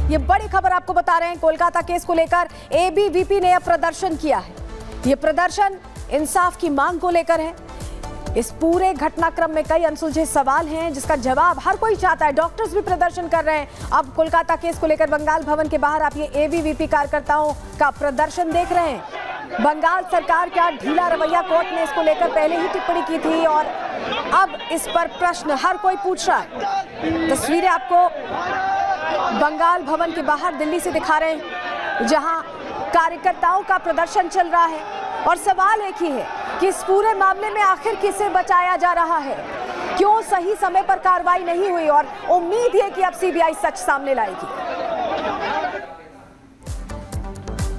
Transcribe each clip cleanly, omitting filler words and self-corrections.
ये बड़ी खबर आपको बता रहे हैं। कोलकाता केस को लेकर एबीवीपी ने अब प्रदर्शन किया है। ये प्रदर्शन इंसाफ की मांग को लेकर है। इस पूरे घटनाक्रम में कई अनसुलझे सवाल हैं जिसका जवाब हर कोई चाहता है। डॉक्टर्स भी प्रदर्शन कर रहे हैं। अब कोलकाता केस को लेकर बंगाल भवन के बाहर आप ये एबीवीपी कार्यकर्ताओं का प्रदर्शन देख रहे हैं। बंगाल सरकार का ढीला रवैया, कोर्ट ने इसको लेकर पहले ही टिप्पणी की थी और अब इस पर प्रश्न हर कोई पूछ रहा है। तस्वीरें आपको बंगाल भवन के बाहर दिल्ली से दिखा रहे हैं, जहां कार्यकर्ताओं का प्रदर्शन चल रहा है और सवाल एक ही है कि इस पूरे मामले में आखिर किसे बचाया जा रहा है, क्यों सही समय पर कार्रवाई नहीं हुई और उम्मीद है कि अब सीबीआई सच सामने लाएगी।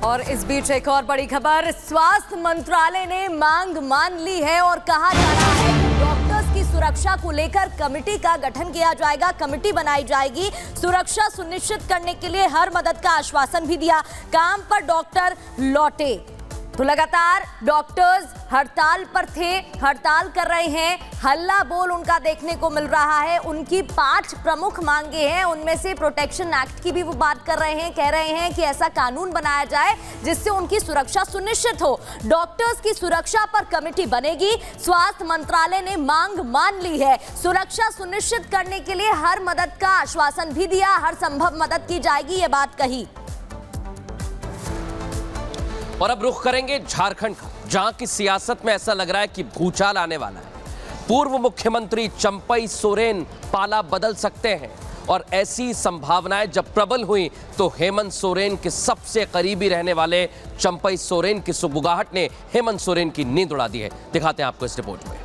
और इस बीच एक और बड़ी खबर, स्वास्थ्य मंत्रालय ने मांग मान ली है और कहा जा रहा है कि डॉक्टर्स की सुरक्षा को लेकर कमेटी का गठन किया जाएगा, कमेटी बनाई जाएगी। सुरक्षा सुनिश्चित करने के लिए हर मदद का आश्वासन भी दिया। काम पर डॉक्टर लौटे तो लगातार डॉक्टर्स हड़ताल पर थे, हड़ताल कर रहे हैं, हल्ला बोल उनका देखने को मिल रहा है। उनकी 5 प्रमुख मांगे हैं, उनमें से प्रोटेक्शन एक्ट की भी वो बात कर रहे हैं। कह रहे हैं कि ऐसा कानून बनाया जाए जिससे उनकी सुरक्षा सुनिश्चित हो। डॉक्टर्स की सुरक्षा पर कमेटी बनेगी। स्वास्थ्य मंत्रालय ने मांग मान ली है। सुरक्षा सुनिश्चित करने के लिए हर मदद का आश्वासन भी दिया, हर संभव मदद की जाएगी, ये बात कही। और अब रुख करेंगे झारखंड का, जहां की सियासत में ऐसा लग रहा है कि भूचाल आने वाला है। पूर्व मुख्यमंत्री चंपई सोरेन पाला बदल सकते हैं और ऐसी संभावनाएं जब प्रबल हुई तो हेमंत सोरेन के सबसे करीबी रहने वाले चंपई सोरेन की सुगबुगाहट ने हेमंत सोरेन की नींद उड़ा दी है। दिखाते हैं आपको इस रिपोर्ट में।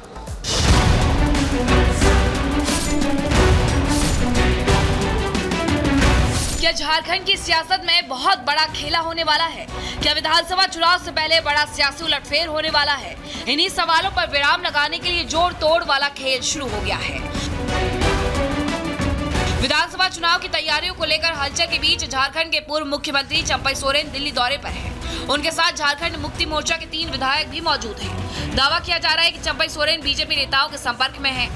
क्या झारखंड की सियासत में बहुत बड़ा खेला होने वाला है? क्या विधानसभा चुनाव से पहले बड़ा सियासी उलटफेर होने वाला है? इन्हीं सवालों पर विराम लगाने के लिए जोड़ तोड़ वाला खेल शुरू हो गया है। विधानसभा चुनाव की तैयारियों को लेकर हलचल के बीच झारखंड के पूर्व मुख्यमंत्री चंपई सोरेन दिल्ली दौरे पर हैं। उनके साथ झारखंड मुक्ति मोर्चा के 3 विधायक भी मौजूद हैं। दावा किया जा रहा है कि चंपई सोरेन बीजेपी नेताओं के संपर्क में हैं।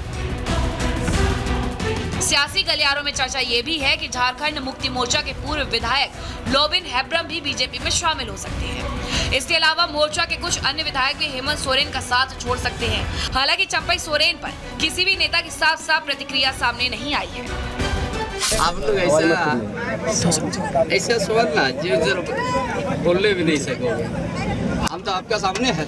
सियासी गलियारों में चर्चा ये भी है कि झारखंड मुक्ति मोर्चा के पूर्व विधायक लोबिन हेब्रम भी बीजेपी में शामिल हो सकते हैं। इसके अलावा मोर्चा के कुछ अन्य विधायक भी हेमंत सोरेन का साथ छोड़ सकते हैं। हालांकि चंपई सोरेन पर किसी भी नेता की साफ प्रतिक्रिया सामने नहीं आई है। आप लोग ऐसा सवाल ना जो बोलने भी नहीं सकोगे, हम तो आपका सामने है।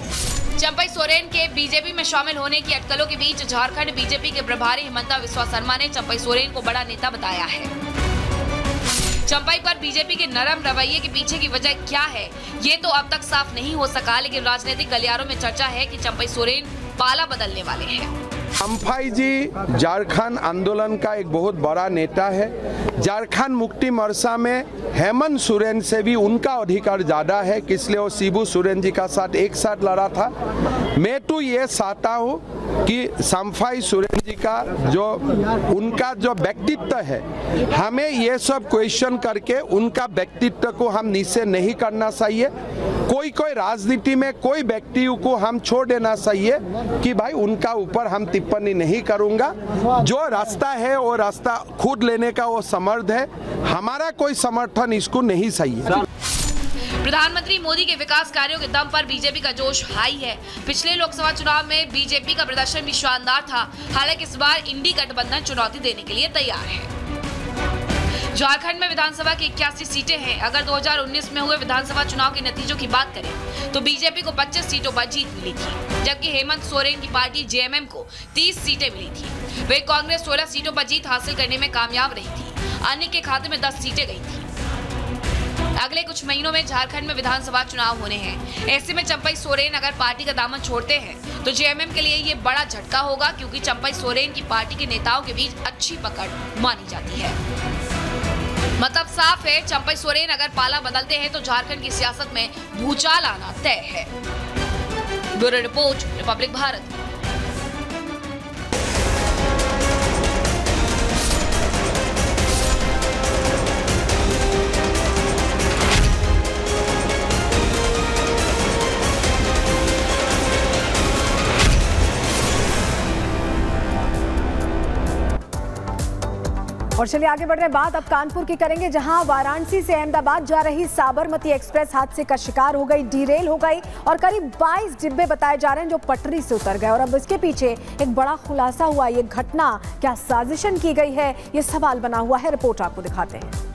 चंपई सोरेन के बीजेपी में शामिल होने की अटकलों के बीच झारखंड बीजेपी के प्रभारी हिमंता बिस्वा शर्मा ने चंपई सोरेन को बड़ा नेता बताया है। चंपई पर बीजेपी के नरम रवैये के पीछे की वजह क्या है, ये तो अब तक साफ नहीं हो सका, लेकिन राजनीतिक गलियारों में चर्चा है कि चंपई सोरेन पाला बदलने वाले हैं। चंपई जी झारखंड आंदोलन का एक बहुत बड़ा नेता है। झारखंड मुक्ति मोर्चा में हेमंत सोरेन से भी उनका अधिकार ज़्यादा है, इसलिए वो शिबू सोरेन जी का साथ एक साथ लड़ा था। मैं तो ये चाहता हूँ कि चंपई सोरेन जी का उनका जो व्यक्तित्व है, हमें ये सब क्वेश्चन करके उनका व्यक्तित्व को हम निश्चय नहीं करना चाहिए। कोई राजनीति में कोई व्यक्ति को हम छोड़ देना चाहिए कि भाई उनका ऊपर हम टिप्पणी नहीं करूंगा। जो रास्ता है वो रास्ता खुद लेने का वो समर्थ है, हमारा कोई समर्थन इसको नहीं चाहिए। प्रधानमंत्री मोदी के विकास कार्यों के दम पर बीजेपी का जोश हाई है। पिछले लोकसभा चुनाव में बीजेपी का प्रदर्शन भी शानदार था। हालांकि इस बार इंडी गठबंधन चुनौती देने के लिए तैयार है। झारखंड में विधानसभा की 81 सीटें हैं। अगर 2019 में हुए विधानसभा चुनाव के नतीजों की बात करें तो बीजेपी को 25 सीटों पर जीत मिली थी, जबकि हेमंत सोरेन की पार्टी जेएमएम को 30 सीटें मिली थी। वे कांग्रेस 16 सीटों पर जीत हासिल करने में कामयाब रही थी। अन्य के खाते में 10 सीटें गई थी। अगले कुछ महीनों में झारखंड में विधानसभा चुनाव होने हैं। ऐसे में चंपई सोरेन अगर पार्टी का दामन छोड़ते हैं तो जेएमएम के लिए ये बड़ा झटका होगा, क्योंकि चंपई सोरेन की पार्टी के नेताओं के बीच अच्छी पकड़ मानी जाती है। मतलब साफ है, चंपई सोरेन अगर पाला बदलते हैं तो झारखंड की सियासत में भूचाल आना तय है। Bureau report, Republic Bharat. और चलिए आगे बढ़ रहे हैं, बात अब कानपुर की करेंगे, जहां वाराणसी से अहमदाबाद जा रही साबरमती एक्सप्रेस हादसे का शिकार हो गई, डीरेल हो गई और करीब 22 डिब्बे बताए जा रहे हैं जो पटरी से उतर गए। और अब इसके पीछे एक बड़ा खुलासा हुआ। ये घटना क्या साजिशन की गई है, ये सवाल बना हुआ है। रिपोर्ट आपको दिखाते हैं।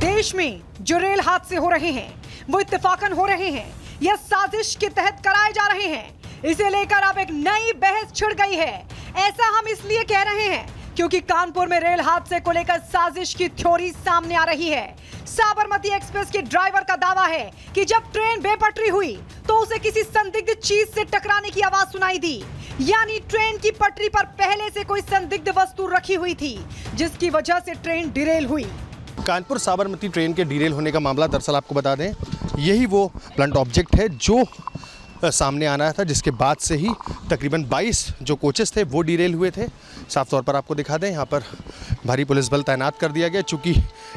देश में जो रेल हादसे हो रहे हैं वो इत्तेफाकन हो रहे हैं या साजिश के तहत कराए जा रहे हैं, इसे लेकर अब एक नई बहस छिड़ गई है। ऐसा हम इसलिए कह रहे हैं क्योंकि कानपुर में रेल हादसे को लेकर साजिश की थ्योरी सामने आ रही है। साबरमती एक्सप्रेस के ड्राइवर का दावा है कि जब ट्रेन बेपटरी हुई तो उसे किसी संदिग्ध चीज से टकराने की आवाज सुनाई दी, यानी ट्रेन की पटरी पर पहले से कोई संदिग्ध वस्तु रखी हुई थी जिसकी वजह से ट्रेन डिरेल हुई। कानपुर साबरमती ट्रेन के डीरेल होने का मामला, दरअसल आपको बता दें, यही वो ब्लंट ऑब्जेक्ट है जो सामने आना था, जिसके बाद से ही तकरीबन 22 जो कोचेस थे वो डीरेल हुए थे। साफ तौर पर आपको दिखा दें, यहाँ पर भारी पुलिस बल तैनात कर दिया गया, चूँकि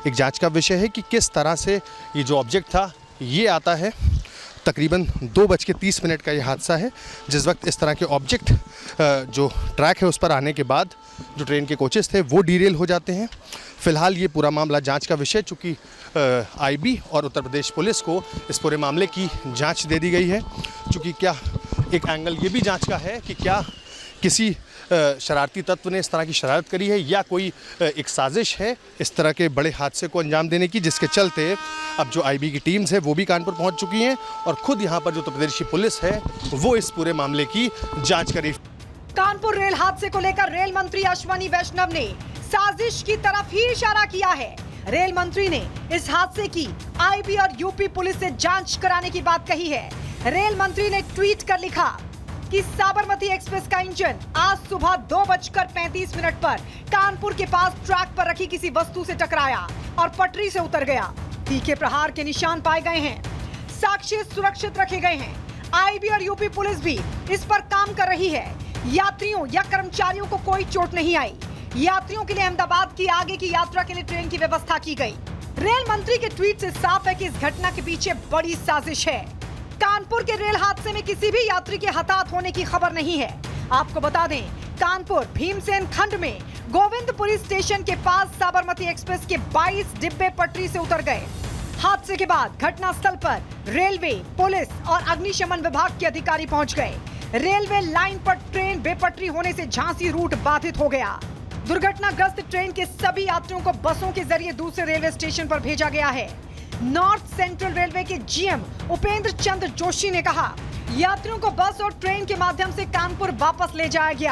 एक जांच का विषय है कि किस तरह से ये जो ऑब्जेक्ट था ये आता है। तकरीबन 2:30 का ये हादसा है, जिस वक्त इस तरह के ऑब्जेक्ट जो ट्रैक है उस पर आने के बाद जो ट्रेन के कोचेस थे वो डीरेल हो जाते हैं। फिलहाल ये पूरा मामला जांच का विषय, चूँकि आईबी और उत्तर प्रदेश पुलिस को इस पूरे मामले की जांच दे दी गई है। चूँकि क्या एक एंगल ये भी जांच का है कि क्या किसी शरारती तत्व ने इस तरह की शरारत करी है या कोई एक साजिश है इस तरह के बड़े हादसे को अंजाम देने की, जिसके चलते अब जो आईबी की टीम्स है वो भी कानपुर पहुंच चुकी हैं और खुद यहां पर जो उत्तर प्रदेश की पुलिस है वो इस पूरे मामले की जांच करी। कानपुर रेल हादसे को लेकर रेल मंत्री अश्विनी वैष्णव ने साजिश की तरफ ही इशारा किया है। रेल मंत्री ने इस हादसे की आईबी और यूपी पुलिस से जांच कराने की बात कही है। रेल मंत्री ने ट्वीट कर लिखा कि साबरमती एक्सप्रेस का इंजन आज सुबह 2:35 पर कानपुर के पास ट्रैक पर रखी किसी वस्तु से टकराया और पटरी से उतर गया। तीखे प्रहार के निशान पाए गए हैं, साक्ष्य सुरक्षित रखे गए हैं। आईबी और यूपी पुलिस भी इस पर काम कर रही है। यात्रियों या कर्मचारियों को कोई चोट नहीं आई। यात्रियों के लिए अहमदाबाद की आगे की यात्रा के लिए ट्रेन की व्यवस्था की गई। रेल मंत्री के ट्वीट से साफ है कि इस घटना के पीछे बड़ी साजिश है। कानपुर के रेल हादसे में किसी भी यात्री के हताहत होने की खबर नहीं है। आपको बता दें, कानपुर भीमसेन खंड में गोविंदपुरी स्टेशन के पास साबरमती एक्सप्रेस के 22 डिब्बे पटरी से उतर गए। हादसे के बाद घटनास्थल पर रेलवे, पुलिस और अग्निशमन विभाग के अधिकारी पहुंच गए। रेलवे लाइन पर ट्रेन बेपटरी होने से झांसी रूट बाधित हो गया। दुर्घटनाग्रस्त ट्रेन के सभी यात्रियों को बसों के जरिए दूसरे रेलवे स्टेशन पर भेजा गया है। नॉर्थ सेंट्रल रेलवे के जीएम उपेंद्र चंद्र जोशी ने कहा, यात्रियों को बस और ट्रेन के माध्यम से कानपुर वापस ले जाया गया।